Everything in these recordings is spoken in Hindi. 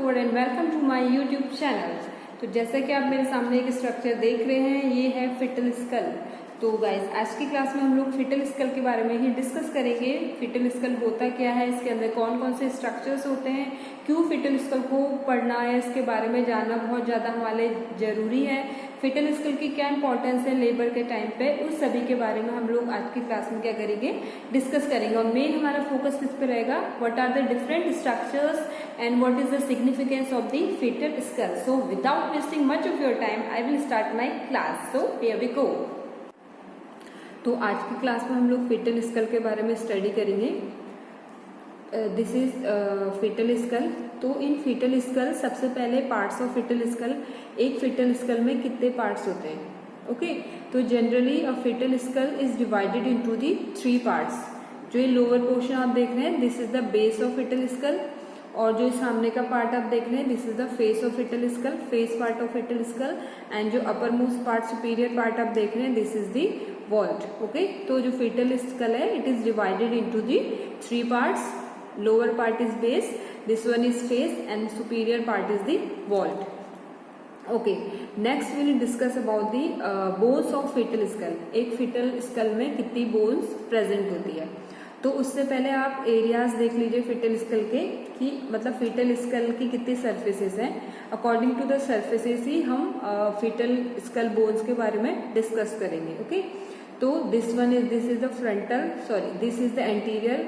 Food and welcome to my YouTube channel. तो जैसा कि आप मेरे सामने एक स्ट्रक्चर देख रहे हैं, ये है फिटल स्कल। तो गाइज आज की क्लास में हम लोग फिटल स्कल के बारे में ही डिस्कस करेंगे। फिटल स्कल होता क्या है, इसके अंदर कौन कौन से स्ट्रक्चर्स होते हैं, क्यों फिटल स्कल को पढ़ना है, इसके बारे में जानना बहुत ज़्यादा हमारे जरूरी है। फिटल स्कल की क्या इंपॉर्टेंस है लेबर के टाइम पे, उस सभी के बारे में हम लोग आज की क्लास में क्या करेंगे, डिस्कस करेंगे। और मेन हमारा फोकस किस पे रहेगा, what are the different structures and what is the significance of the fetal skull. So without wasting much of your time I will start my class. So here we go. तो आज की क्लास में हम लोग फिटल स्कल के बारे में स्टडी करेंगे। This is foetal school. तो इन फिटल स्कल सबसे पहले पार्ट्स ऑफ फिटल स्कल, एक फिटल स्कल में कितने पार्ट्स होते हैं। ओके तो generally a foetal skull is divided into the 3 parts. जो ये लोअर पोर्शन आप देख रहे हैं, this is the base of fetal school, और जो सामने का पार्ट आप देख रहे हैं, this is the face of fetal school, face part of fetal skull, and जो uppermost part superior part आप देख रहे हैं, this is the vault. Okay तो जो फिटल स्कल है, it is divided into the 3 parts. Lower part is base, this one is face, and superior part is the vault. Okay, next we will discuss about the bones of fetal skull. एक fetal skull में कितनी bones present होती है। तो उससे पहले आप एरियाज देख लीजिए fetal skull के, कि मतलब fetal skull की कितनी surfaces हैं। अकॉर्डिंग टू द surfaces ही हम fetal skull bones के बारे में डिस्कस करेंगे। ओके तो this is the frontal, this is the anterior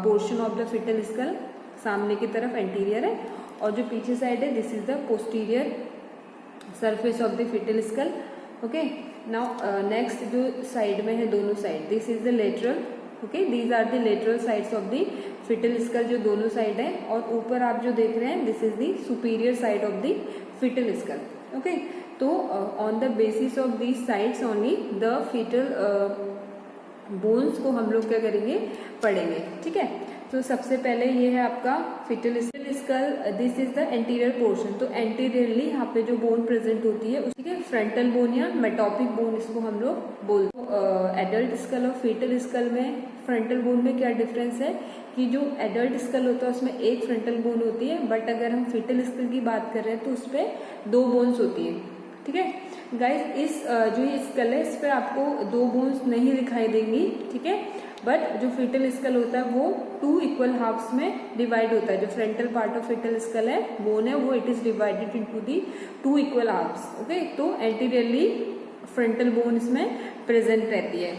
portion of the fetal skull, सामने की तरफ एंटीरियर है, और जो पीछे साइड है, this is the posterior surface of the fetal skull. Okay now next जो साइड में है, दोनों side, this is the lateral. Okay these are the lateral sides of the fetal skull, जो दोनों साइड है, और ऊपर आप जो देख रहे हैं, this is the superior side of the fetal skull. Okay तो on the basis of these sides only the fetal bones को हम लोग क्या करेंगे, पढ़ेंगे। ठीक है तो सबसे पहले ये है आपका foetal school, this is the anterior portion. तो एंटीरियरली यहाँ पे जो बोन प्रेजेंट होती है, उसी के फ्रंटल बोन या मेटोपिक बोन इसको हम लोग बोलते हैं। एडल्ट स्कल और फिटल स्कल में फ्रंटल बोन में क्या डिफरेंस है, कि जो एडल्ट स्कल होता है उसमें एक फ्रंटल बोन होती है, बट अगर हम फिटल स्कल की बात कर रहे हैं तो उस पर 2 बोन्स होती है। ठीक है गाइज, इस जो ये स्कल है, इस पर आपको 2 बोन्स नहीं दिखाई देंगी। ठीक है बट जो फिटल स्कल होता है वो 2 इक्वल हाफ्स में डिवाइड होता है। जो frontal part of fetal skull है, बोन है, वो it is divided into the 2 equal halves. Okay तो एंटीरियरली फ्रंटल बोन इसमें प्रेजेंट रहती है।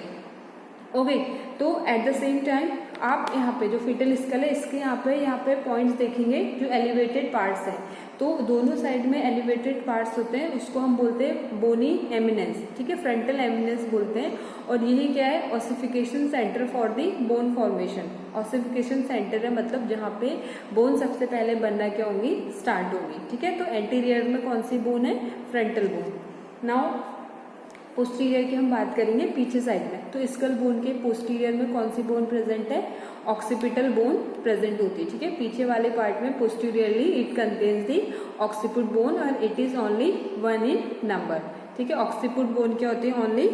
ओके तो एट द सेम टाइम आप यहाँ पे जो फिटल स्कल है, इसके यहाँ पे पॉइंट्स देखेंगे जो एलिवेटेड पार्ट्स हैं। तो दोनों साइड में एलिवेटेड पार्ट्स होते हैं, उसको हम बोलते हैं बोनी एमिनेंस। ठीक है फ्रंटल एमिनेंस बोलते हैं, और यही क्या है, ossification centre for the bone formation. Ossification centre है, मतलब जहाँ पे बोन सबसे पहले बनना क्या होंगी, स्टार्ट होगी। ठीक है तो एंटीरियर में कौन सी बोन है, फ्रंटल बोन। नाउ पोस्टीरियर की हम बात करेंगे, पीछे साइड में। तो स्कल बोन के पोस्टीरियर में कौन सी बोन प्रेजेंट है, ऑक्सीपिटल बोन प्रेजेंट होती है। ठीक है पीछे वाले पार्ट में posteriorly it contains the occiput bone, और it is only 1 in number. ठीक है ऑक्सीपिट बोन क्या होती है, ओनली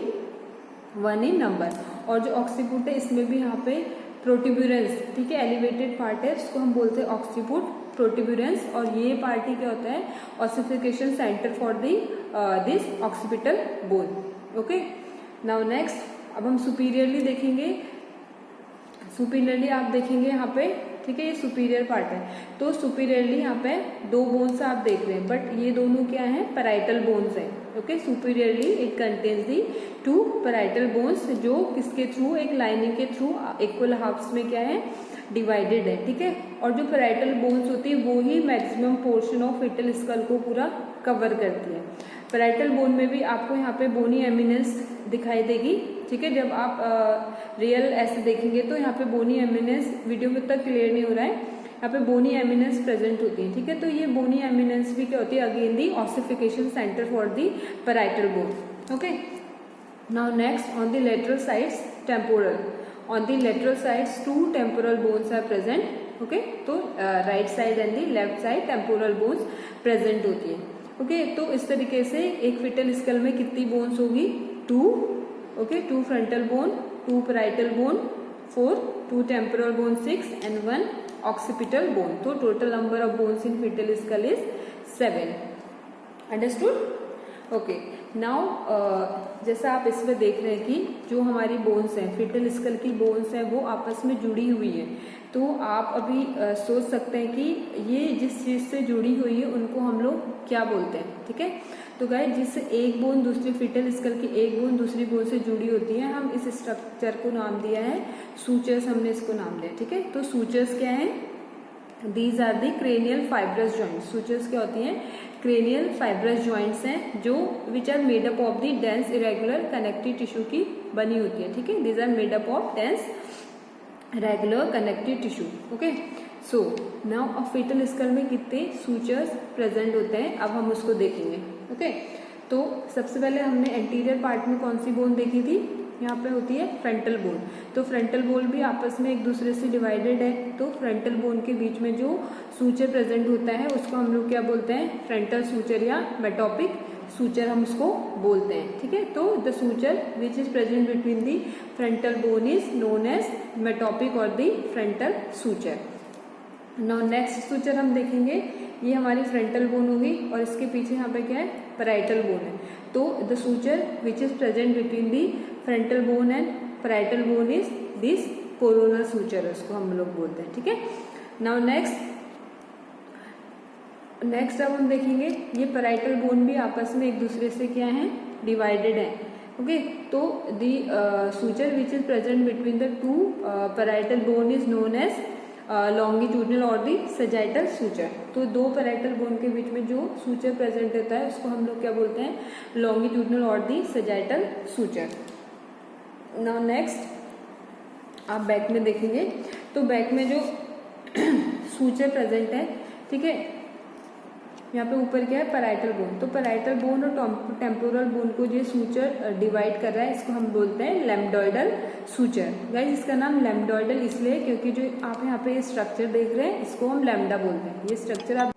1 इन नंबर। और जो ऑक्सीपिट है, इसमें भी यहाँ पे प्रोट्यूबरेंस, ठीक है एलिवेटेड पार्ट है, उसको हम बोलते हैं ऑक्सीपिट प्रोट्यूबरेंस, और ये पार्ट ही क्या होता है, ossification centre for the this occipital bone. Okay now next अब हम सुपीरियरली देखेंगे। सुपीरियरली आप देखेंगे यहाँ पे, ठीक है ये सुपीरियर पार्ट है। तो सुपीरियरली यहाँ पे 2 बोन्स आप देख रहे हैं, बट ये दोनों क्या है, पैराइटल बोन्स है। Okay superiorly it contains the 2 parietal bones, जो किसके थ्रू, एक लाइनिंग के थ्रू इक्वल हाफ्स में क्या है, डिवाइडेड है। ठीक है और जो पैराइटल बोन्स होती है वो ही maximum portion of fetal skull को पूरा कवर करती है। पैराइटल बोन में भी आपको यहाँ पे बोनी एमिनेंस दिखाई देगी। ठीक है जब आप रियल ऐसे देखेंगे तो यहाँ पे बोनी एमिनेंस, वीडियो में तक क्लियर नहीं हो रहा है, यहाँ पे बोनी एमिनेंस प्रेजेंट होती है। ठीक है तो ये बोनी एमिनेंस भी क्या होती है, again the ossification centre for the parietal bone. Okay now next on the lateral sides temporal. On the lateral sides 2 temporal bones are present. Okay तो right side and the left side temporal bones present होती है। ओके तो इस तरीके से एक फिटल स्कल में कितनी बोन्स होगी, 2। Okay 2 frontal bone, 2 parietal bone, 4, 2 temporal bone 6 and 1 occipital bone. तो total number of bones in fetal skull is 7. Understood? Okay now जैसा आप इसमें देख रहे हैं कि जो हमारी बोन्स हैं, फीटल स्कल की बोन्स हैं, वो आपस में जुड़ी हुई हैं. तो आप अभी सोच सकते हैं कि ये जिस चीज़ से जुड़ी हुई है उनको हम लोग क्या बोलते हैं. ठीक है, तो गाइस जिससे एक बोन दूसरी फीटल स्कल की एक बोन दूसरी बोन से जुड़ी होती है, हम इस स्ट्रक्चर को नाम दिया है सूचर्स. हमने इसको नाम दिया. ठीक है, तो सूचर्स क्या है? These are the cranial fibrous joints. Sutures क्या होती हैं? क्रेनियल फाइब्रस जॉइंट्स हैं जो which are made up of the dense irregular connective tissue की बनी होती है. ठीक है, these are made up of dense regular connective tissue. Okay, so now a fetal skull में कितने सूचर्स प्रेजेंट होते हैं अब हम उसको देखेंगे. ओके, तो सबसे पहले हमने एंटीरियर पार्ट में कौन सी बोन देखी थी? यहाँ पे होती है फ्रंटल बोन. तो फ्रंटल बोन भी आपस में एक दूसरे से डिवाइडेड है. तो फ्रंटल बोन के बीच में जो सूचर प्रेजेंट होता है उसको हम लोग क्या बोलते हैं? फ्रंटल सूचर या मेटोपिक सूचर हम उसको बोलते हैं. ठीक है, तो the suture which is present between the frontal bone is known as metopic और the frontal suture. Now next suture हम देखेंगे, ये हमारी फ्रंटल बोन होगी और इसके पीछे यहाँ पे क्या है? पैराइटल बोन है. तो the suture which is present between the frontal bone and parietal bone is this coronal suture, उसको हम लोग बोलते हैं. ठीक है, नाउ नेक्स्ट अब हम देखेंगे ये पैराइटल बोन भी आपस में एक दूसरे से क्या है? डिवाइडेड है. ओके, तो the suture which is present between the two parietal bone is known as longitudinal और दी सजाइटल सूचर. तो दो पैराइटल बोन के बीच में जो सूचर प्रेजेंट होता है उसको हम लोग क्या बोलते हैं? लॉन्गिट्यूडनल और the sagittal suture. Now next आप बैक में देखेंगे, तो बैक में जो सूचर प्रेजेंट है, ठीक है, यहाँ पे ऊपर क्या है? Parietal bone. तो पैराइटल बोन और टेम्पोरल बोन को जो सूचर डिवाइड कर रहा है इसको हम बोलते हैं लैम्बडॉइडल सूचर. गाइस इसका नाम लैम्बडॉइडल इसलिए क्योंकि जो आप यहाँ पे ये स्ट्रक्चर देख रहे हैं इसको हम लैम्डा बोलते हैं. ये स्ट्रक्चर आप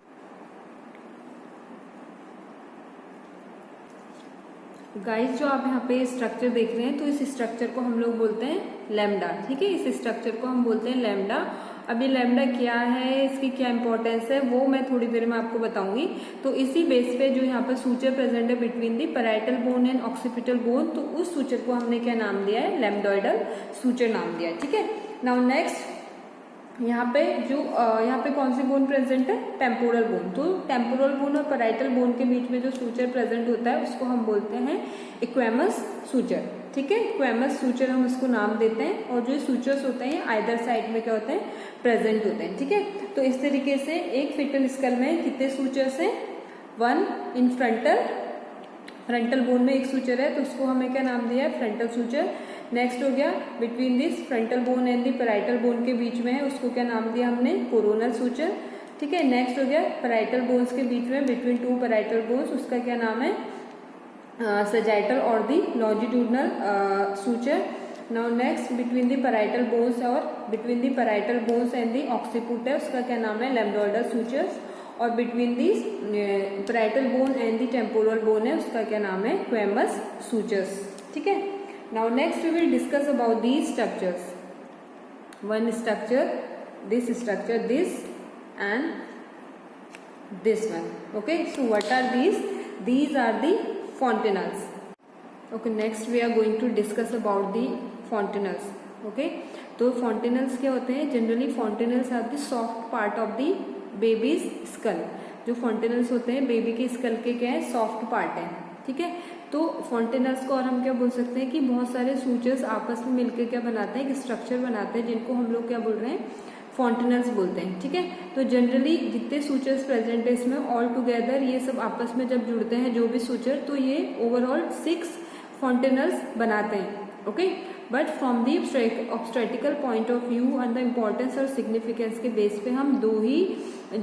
गाइस जो आप यहाँ पे स्ट्रक्चर देख रहे हैं तो इस स्ट्रक्चर को हम लोग बोलते हैं लैम्डा. ठीक है, इस स्ट्रक्चर को हम बोलते हैं लैम्डा. अब ये लैम्डा क्या है, इसकी क्या इंपॉर्टेंस है, वो मैं थोड़ी देर में आपको बताऊंगी. तो इसी बेस पे जो यहाँ पर सूचर प्रेजेंट है between the parietal bone and occipital bone, तो उस सूचर को हमने क्या नाम दिया है? लैम्बडॉइडल सूचर नाम दिया है. ठीक है, नाउ नेक्स्ट यहाँ पे कौन सी बोन प्रेजेंट है? Temporal bone. तो टेम्पोरल बोन और पैराइटल बोन के बीच में जो सूचर प्रेजेंट होता है उसको हम बोलते हैं इक्वेमस सूचर. ठीक है, इक्वेमस सूचर हम उसको नाम देते हैं. और जो सूचर्स होते हैं आइदर साइड में क्या होते हैं? प्रेजेंट होते हैं. ठीक है, तो इस तरीके से एक फीटल स्कल में कितने सूचर्स हैं? 1 इन फ्रंटल बोन में एक सूचर है तो उसको हमें क्या नाम दिया है? Frontal suture. नेक्स्ट हो गया between this frontal bone and the parietal bone के बीच में है, उसको क्या नाम दिया हमने? Coronal suture. ठीक है, नेक्स्ट हो गया पैराइटल बोन्स के बीच में बिटवीन टू पैराइटल बोन्स, उसका क्या नाम है? सजाइटल और the longitudinal suture. Now next between the parietal bones और between the parietal bones and the occiput है, उसका क्या नाम है? Lambdoidal sutures. और between the parietal bone and the temporal bone है, उसका क्या नाम है? Squamous sutures. ठीक है, now next we will discuss about these structures. One structure, this and this one. Okay, so what are these? These are the fontanelles. Okay, next we are going to discuss about the fontanelles. Okay, तो fontanelles क्या होते हैं? Generally fontanelles are the soft part of the baby's skull. जो fontanelles होते हैं बेबी के स्कल के क्या है? सॉफ्ट पार्ट है. ठीक है, तो fontanelles को और हम क्या बोल सकते हैं कि बहुत सारे सूचर्स आपस में मिलकर क्या बनाते हैं? एक स्ट्रक्चर बनाते हैं जिनको हम लोग क्या बोल रहे हैं? fontanelles बोलते हैं. ठीक है, तो जनरली जितने सूचर्स प्रेजेंट है इसमें ऑल टुगेदर ये सब आपस में जब जुड़ते हैं जो भी सूचर, तो ये ओवरऑल 6 fontanelles बनाते हैं. Okay, but from the obstetrical point of view and the importance और सिग्निफिकेंस के बेस पे हम 2 ही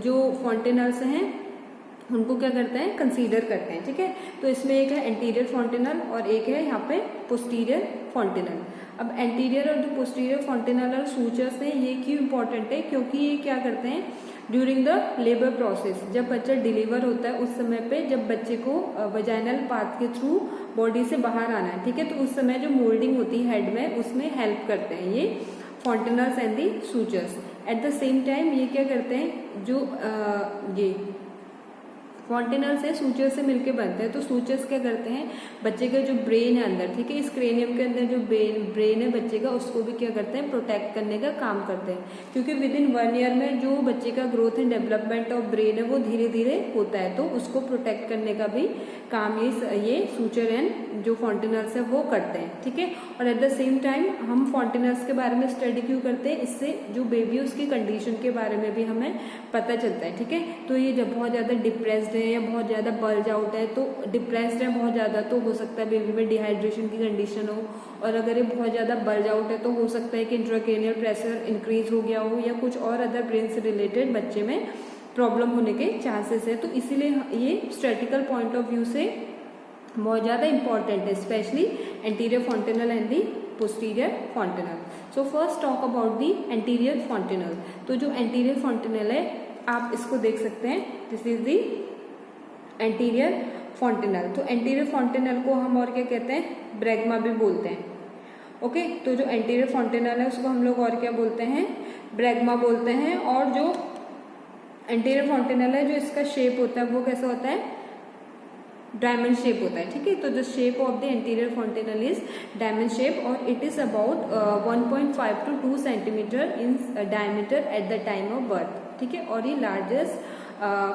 जो fontanelles हैं उनको क्या करते हैं? कंसीडर करते हैं. ठीक है, तो इसमें एक है एंटीरियर fontanelle और एक है यहाँ पे पोस्टीरियर fontanelle. अब एंटीरियर और जो पोस्टीरियर fontanelle सूचर्स हैं ये क्यों इंपॉर्टेंट है? क्योंकि ये क्या करते हैं? ड्यूरिंग द लेबर प्रोसेस, जब बच्चा डिलीवर होता है उस समय पे जब बच्चे को वजाइनल पाथ के थ्रू बॉडी से बाहर आना है, ठीक है, तो उस समय जो मोल्डिंग होती है हेड में उसमें हेल्प करते हैं ये fontanelles and the sutures. At the same time ये क्या करते हैं, जो ये फॉन्टेनल्स है सूचर से मिलके बनते हैं। तो सूचर्स क्या करते हैं, बच्चे का जो ब्रेन है अंदर, ठीक है, इस क्रेनियम के अंदर जो ब्रेन है बच्चे का, उसको भी क्या करते हैं, प्रोटेक्ट करने का काम करते हैं। क्योंकि विद इन 1 ईयर में जो बच्चे का growth and development of brain है वो धीरे धीरे होता है, तो उसको प्रोटेक्ट करने का भी काम ये सूचर एंड जो फॉन्टेनल्स है वो करते हैं, ठीक है। और एट द सेम टाइम हम फॉन्टेनल्स के बारे में स्टडी क्यों करते हैं, इससे जो बेबी है उसकी कंडीशन के बारे में भी हमें पता चलता है, ठीक है। तो ये जब बहुत ज़्यादा डिप्रेस्ड है या बहुत ज़्यादा बल्ज आउट है, तो डिप्रेस्ड है बहुत ज़्यादा, तो हो सकता है बेबी में डिहाइड्रेशन की कंडीशन हो, और अगर ये बहुत ज़्यादा बल्ज आउट है तो हो सकता है कि इंट्राक्रैनियल प्रेशर इंक्रीज हो गया हो या कुछ और अदर ब्रेन से रिलेटेड बच्चे में प्रॉब्लम होने के चांसेस है। तो इसीलिए ये स्टैटिकल पॉइंट ऑफ व्यू से बहुत ज़्यादा इंपॉर्टेंट है, specially anterior fontanelle and the posterior fontanelle. So first talk about the anterior fontanelle. तो जो एंटीरियर फॉन्टेनल है आप इसको देख सकते हैं, this is the anterior fontanelle. तो एंटीरियर फॉन्टेनल को हम और क्या कहते हैं, ब्रैग्मा भी बोलते हैं, ओके। तो जो एंटीरियर फॉन्टेनल है उसको हम लोग और क्या बोलते हैं, ब्रैग्मा बोलते हैं। और जो एंटीरियर फॉन्टेनल है, जो इसका शेप होता है वो कैसा होता है, डायमंड शेप होता है, ठीक है। तो the shape of the anterior fontanelle is diamond shape और it is about 1.5 to 2 centimetre in diameter at the time of birth, ठीक है। और ये लार्जेस्ट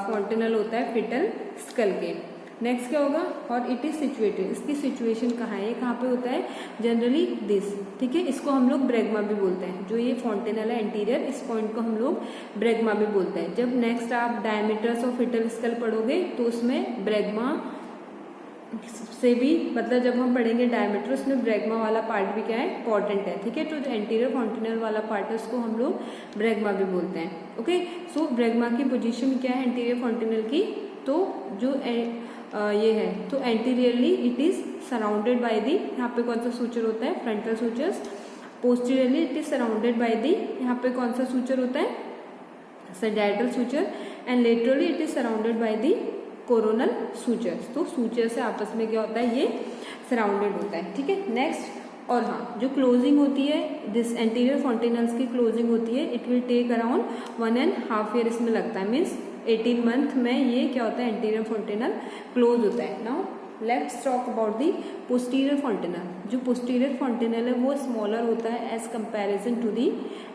फॉन्टेनल होता है फिटल स्कल के। नेक्स्ट क्या होगा, और इट इज सिचुएटेड, इसकी सिचुएशन कहाँ है, कहाँ पे होता है, जनरली दिस, ठीक है। इसको हम लोग ब्रैग्मा भी बोलते हैं, जो ये फॉन्टेनल है एंटीरियर, इस पॉइंट को हम लोग ब्रैग्मा भी बोलते हैं। जब नेक्स्ट आप डायमीटर्स ऑफ फिटल स्कल पढ़ोगे तो उसमें ब्रैग्मा से भी, मतलब जब हम पढ़ेंगे डायमीटर, उसमें ब्रैग्मा वाला पार्ट भी क्या है, इंपॉर्टेंट है, ठीक है। तो जो एंटीरियर फॉन्टेनल वाला पार्ट है उसको हम लोग ब्रैग्मा भी बोलते हैं, ओके। सो ब्रैग्मा की पोजीशन क्या है एंटीरियर फॉन्टेनल की, तो जो ये है, तो anteriorly it is surrounded by the, यहाँ पे कौन सा सूचर होता है, frontal sutures. Posteriorly it is surrounded by the, यहाँ पे कौन सा सूचर होता है, sagittal suture. And laterally it is surrounded by the coronal sutures. तो सूचर से आपस में क्या होता है, ये सराउंडेड होता है, ठीक है। नेक्स्ट, और हाँ, जो क्लोजिंग होती है दिस एंटीरियर फॉन्टेनल्स की क्लोजिंग होती है, it will take around 1.5 year इसमें लगता है, मीन्स 18 मंथ में ये क्या होता है, एंटीरियर फॉन्टेनल क्लोज होता है। Now let's talk about the posterior fontanel. जो पोस्टीरियर फॉन्टेनल है वो स्मॉलर होता है as comparison to the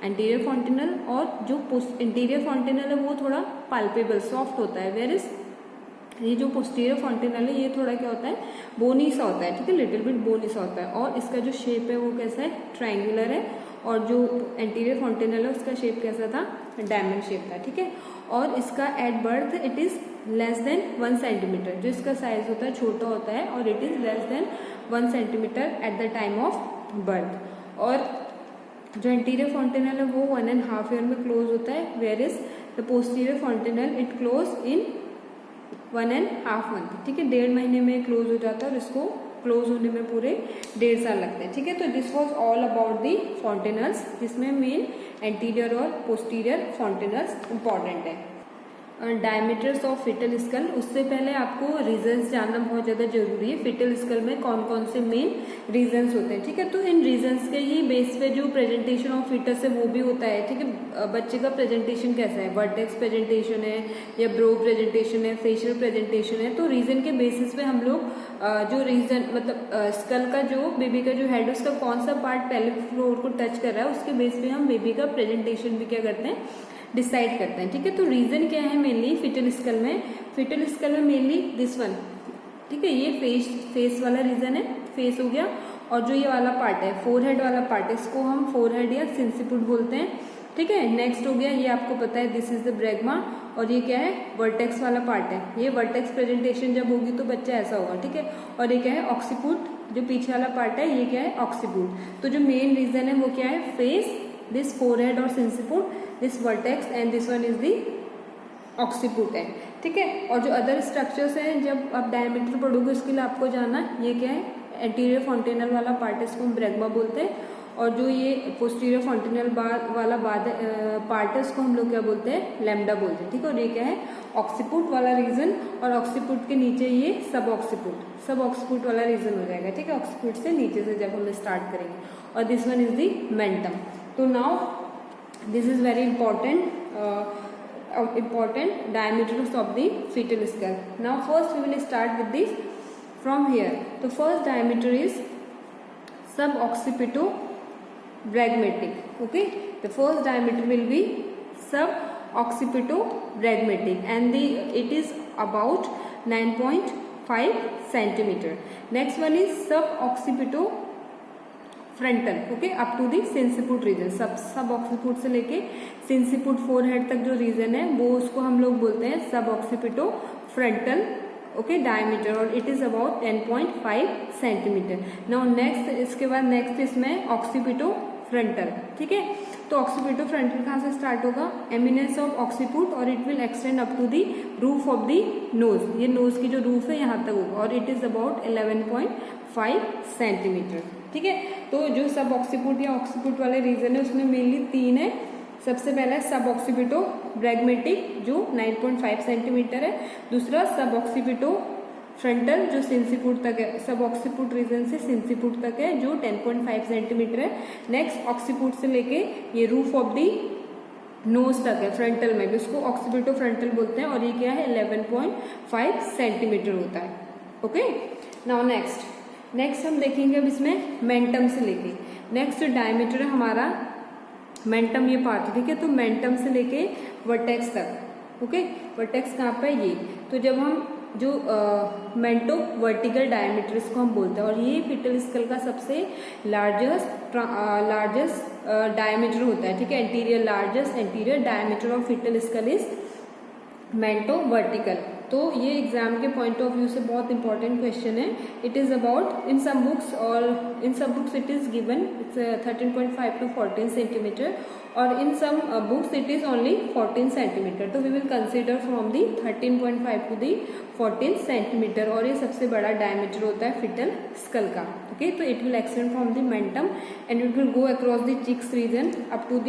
anterior fontanel, और जो इंटीरियर फॉन्टेनल है वो थोड़ा पाल्पेबल सॉफ्ट होता है, वेयर इज ये जो पोस्टीरियर फॉन्टेनल है ये थोड़ा क्या होता है, बोनी सा होता है, ठीक है, लिटिल बिट बोनी सा होता है। और इसका जो शेप है वो कैसा है, ट्रायंगुलर है। और जो एंटीरियर फॉन्टेनल है उसका शेप कैसा था, डायमंड शेप था, ठीक है। और इसका at birth it is less than 1 centimetre, जो इसका साइज होता है छोटा होता है, और it is less than 1 centimetre eight the time of birth. और जो एंटीरियर फॉन्टेनल है वो 1.5 ईयर में क्लोज होता है, where is the posterior fontanel it close in 1.5 month, ठीक है, 1.5 महीने में क्लोज हो जाता है, और इसको क्लोज होने में पूरे 1.5 साल लगते हैं, ठीक है। तो this was all about the fontanelles, जिसमें मेन एंटीरियर और पोस्टीरियर फॉन्टेनल्स इंपॉर्टेंट है। डायमीटर्स ऑफ फिटल स्कल, उससे पहले आपको रीजन्स जानना बहुत ज़्यादा जरूरी है, फिटल स्कल में कौन कौन से मेन रीजन्स होते हैं, ठीक है। तो इन रीजन्स के ही बेस पे जो प्रेजेंटेशन ऑफ फिटस है वो भी होता है, ठीक है। बच्चे का प्रेजेंटेशन कैसा है, वर्टेक्स प्रेजेंटेशन है या ब्रो प्रेजेंटेशन है, फेशियल प्रेजेंटेशन है। तो रीजन के बेसिस पे हम लोग जो रीजन, मतलब स्कल का जो बेबी का जो हेड है उसका कौन सा पार्ट पहले फ्लोर को टच कर रहा है, उसके बेस पे हम बेबी का प्रेजेंटेशन भी क्या करते हैं, डिसाइड करते हैं, ठीक है। तो रीजन क्या है मेनली फिटल स्कल में, फिटल स्कल में मेनली दिस वन, ठीक है, ये फेस वाला रीजन है, फेस हो गया। और जो ये वाला पार्ट है, फोरहेड वाला पार्ट है, इसको हम फोरहेड या सिंसिपुट बोलते हैं, ठीक है। नेक्स्ट हो गया, ये आपको पता है दिस इज द ब्रैग्मा, और ये क्या है, वर्टेक्स वाला पार्ट है। ये वर्टेक्स प्रेजेंटेशन जब होगी तो बच्चा ऐसा होगा, ठीक है। और ये क्या है, ऑक्सीपुट, जो पीछे वाला पार्ट है ये क्या है, ऑक्सीपुट। तो जो मेन रीजन है वो क्या है, फेस, दिस फोरहेड और sinciput, this vertex and this one is the occiput है, ठीक है। और जो अदर स्ट्रक्चर्स हैं, जब आप डायमीटर पढ़ोगे उसके लिए आपको जानना, ये क्या है, एंटीरियर फॉन्टेनल वाला पार्ट है, इसको हम ब्रैग्मा बोलते हैं। और जो ये पोस्टीरियर फॉन्टेनल वाला पार्ट है उसको हम लोग क्या बोलते हैं, लैम्डा बोलते हैं, ठीक है। और ये क्या है, ऑक्सीपुट वाला रीजन, और ऑक्सीपुट के नीचे ये सब ऑक्सीपुट वाला रीजन हो जाएगा, ठीक है। ऑक्सीपुट से नीचे से जब हम स्टार्ट करेंगे, और this one is the mentum. तो now This is very important diameters of the fetal skull. Now first we will start with this from here. The first diameter is suboccipitobregmatic. Okay, the first diameter will be suboccipitobregmatic and it is about 9.5 centimeter. Next one is suboccipitofrontal. Okay, up to the sinciput region. सब से लेके सिंसिपुट फोरहेड तक जो रीजन है वो उसको हम लोग बोलते हैं suboccipitofrontal. ओके, डायमीटर, और it is about 10.5 centimetre. Now next, इसके बाद नेक्स्ट इसमें ऑक्सीपिटोफ्रंटल. ठीक है, तो ऑक्सीपिटोफ्रंटल कहाँ से स्टार्ट होगा? एमिनेंस ऑफ ऑक्सीपुट और it will extend up to the roof of the nose. ये नोज की जो रूफ है यहाँ तक होगा और इट इज अबाउट 11.5 सेंटीमीटर. ठीक है, तो जो सब ऑक्सीपुट या ऑक्सीपुट वाले रीजन है उसमें मेनली 3 है. सबसे पहला है सबऑक्सीपिटोब्रेगमेटिक जो 9.5 सेंटीमीटर है. दूसरा सबऑक्सीपिटोफ्रंटल जो सिंसिपुट तक है, सबऑक्सीपुट रीजन से सिंसिपुट तक है जो 10.5 सेंटीमीटर है. नेक्स्ट ऑक्सीपुट से लेके ये रूफ ऑफ दी नोज तक है फ्रंटल में भी, उसको ऑक्सीपिटोफ्रंटल बोलते हैं और ये क्या है 11.5 सेंटीमीटर होता है. ओके, नाउ नेक्स्ट हम देखेंगे अब इसमें मेंटम से लेके. नेक्स्ट डायमीटर है हमारा मेंटम, ये पार्ट है. ठीक है, तो मेंटम से लेके वर्टेक्स तक. ओके, वर्टेक्स कहाँ पर है? ये. तो जब हम जो मेंटो वर्टिकल डायमीटर इसको हम बोलते हैं और ये फिटल स्कल का सबसे लार्जेस्ट डायमीटर होता है. ठीक है, largest anterior diameter of fetal skull is mento vertical. तो ये एग्जाम के पॉइंट ऑफ व्यू से बहुत इंपॉर्टेंट क्वेश्चन है. It is about in some books it is given 13.5 to 14 centimetre और in some books it is only 14 centimetre. तो we will consider from the 13.5 to the 14 centimetre और ये सबसे बड़ा डायमीटर होता है फिटल स्कल का. ओके, तो it will extend from the mentum and it will go across the cheeks region up to the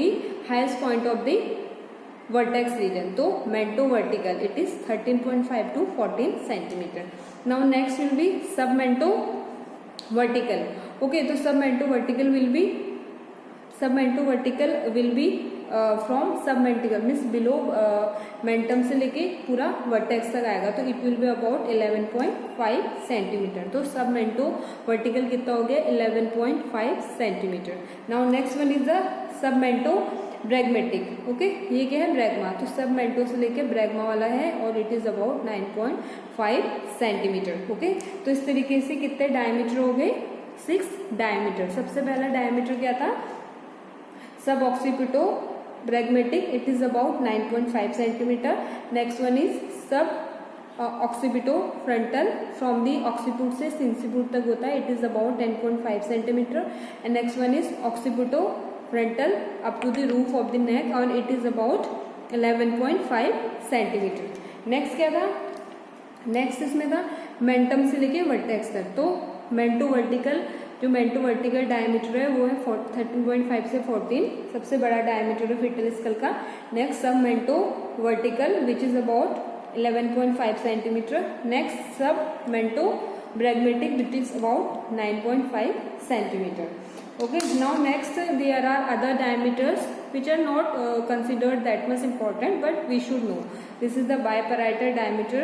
highest point of the vertex region. तो mento vertical it is 13.5 to 14 centimetre. Now next will be submento vertical. Okay, तो submento vertical will be from submental means below mentum से लेके पूरा वर्टेक्स तक आएगा. तो it will be about 11.5 centimetre. तो सबमेंटो वर्टिकल कितना हो गया? 11.5 centimetre. Now next one is the submento bregmatic. Okay, ये क्या है? ब्रैगमा. तो सबमेंटो से लेके ब्रैगमा वाला है और it is about 9.5 centimetre. Okay, तो इस तरीके से कितने डायमीटर हो गए? 6 डायमीटर. सबसे पहला डायमीटर क्या था? Suboccipito bregmatic it is about 9.5 centimetre. Next one is sub occipitofrontal from the occiput से सिंसिपुट तक होता है. It is about 10.5 centimetre. And next one is occipitofrontal up to the roof of the neck और it is about 11.5 centimetre. Next क्या था? नेक्स्ट इसमें था मेंटम से लेके वर्टेक्स तक. तो मेंटो वर्टिकल डायमीटर है वो है 13.5 से 14, सबसे बड़ा डायमीटर है फिटल स्कल का. Next sub mento vertical which is about 11.5 centimetre. Next sub mento bregmatic which is about 9.5 centimetre. Okay, now next there are other diameters which are not considered that much important but we should know. This is the biparietal diameter.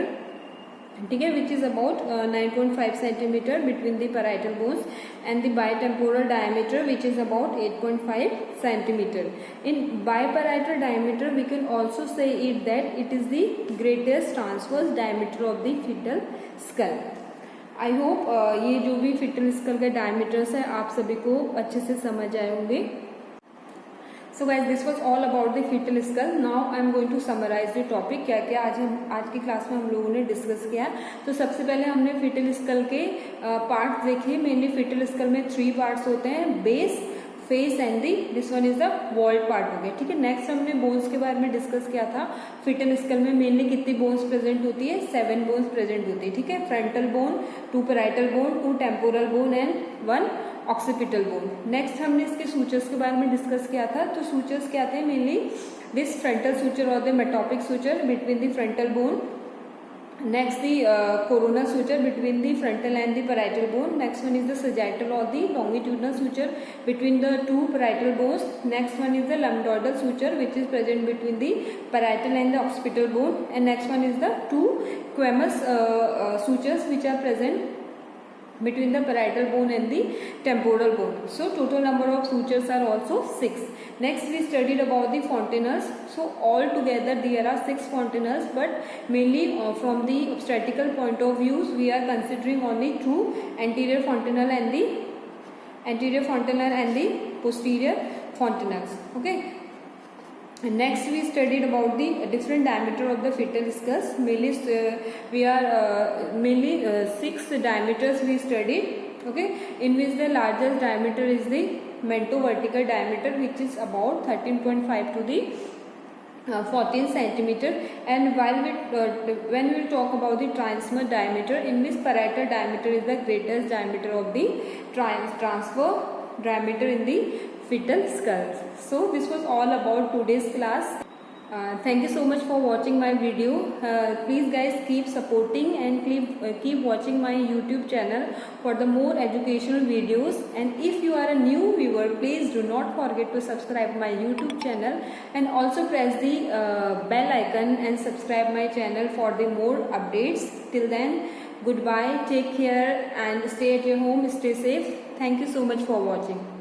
ठीक है, which is about 9.5 centimeter between the parietal bones and the bitemporal diameter which is about 8.5 centimeter. In biparietal diameter we can also say it that it is the greatest transverse diameter of the fetal skull. I hope ये जो भी फिटल स्कल के डायमीटर्स है आप सभी को अच्छे से समझ आए होंगे. So guys this was all about the fetal skull. Now I am going to summarise the topic. क्या क्या आज की क्लास में हम लोगों ने डिस्कस किया. तो सबसे पहले हमने फिटल स्कल के पार्ट्स देखे. मेनली फिटल स्कल में 3 पार्ट्स होते हैं, base, face and this one is the vault part हो गया. ठीक है, नेक्स्ट हमने बोन्स के बारे में डिस्कस किया था. फिटल स्कल में मेनली कितनी बोन्स प्रेजेंट होती है? 7 बोन्स प्रेजेंट होती है. ठीक है, frontal bone, 2 parietal bone, 2 temporal bone and 1 occipital bone. Next हमने इसके सूचर्स के बारे में डिस्कस किया था. तो सूचर्स क्या थे? मेनली दिस फ्रंटल सूचर और the metopic suture between the frontal bone Next, the coronal suture between the frontal and the parietal bone. Next one is the sagittal or the longitudinal suture between the two parietal bones. Next one is the lambdoidal suture, which is present between the parietal and the occipital bone. And next one is the two squamous sutures, which are present between the parietal bone and the temporal bone. So total number of sutures are also 6. Next we studied about the fontanelles. So all together there are 6 fontanelles, but mainly from the obstetrical point of views we are considering only two, anterior fontanelle and the posterior fontanelles. Okay. And next we studied about the different diameter of the fetal skulls. Mainly 6 diameters we studied. Okay, in which the largest diameter is the mento-vertical diameter, which is about 13.5 to the 14 centimeter. And while when we talk about the transverse diameter, in which parietal diameter is the greatest diameter of the transverse diameter in the fetal skulls. So this was all about today's class. Thank you so much for watching my video. Please guys keep supporting and keep watching my YouTube channel for the more educational videos. And if you are a new viewer, please do not forget to subscribe my YouTube channel and also press the bell icon and subscribe my channel for the more updates. Till then, goodbye, take care and stay at your home, stay safe. Thank you so much for watching.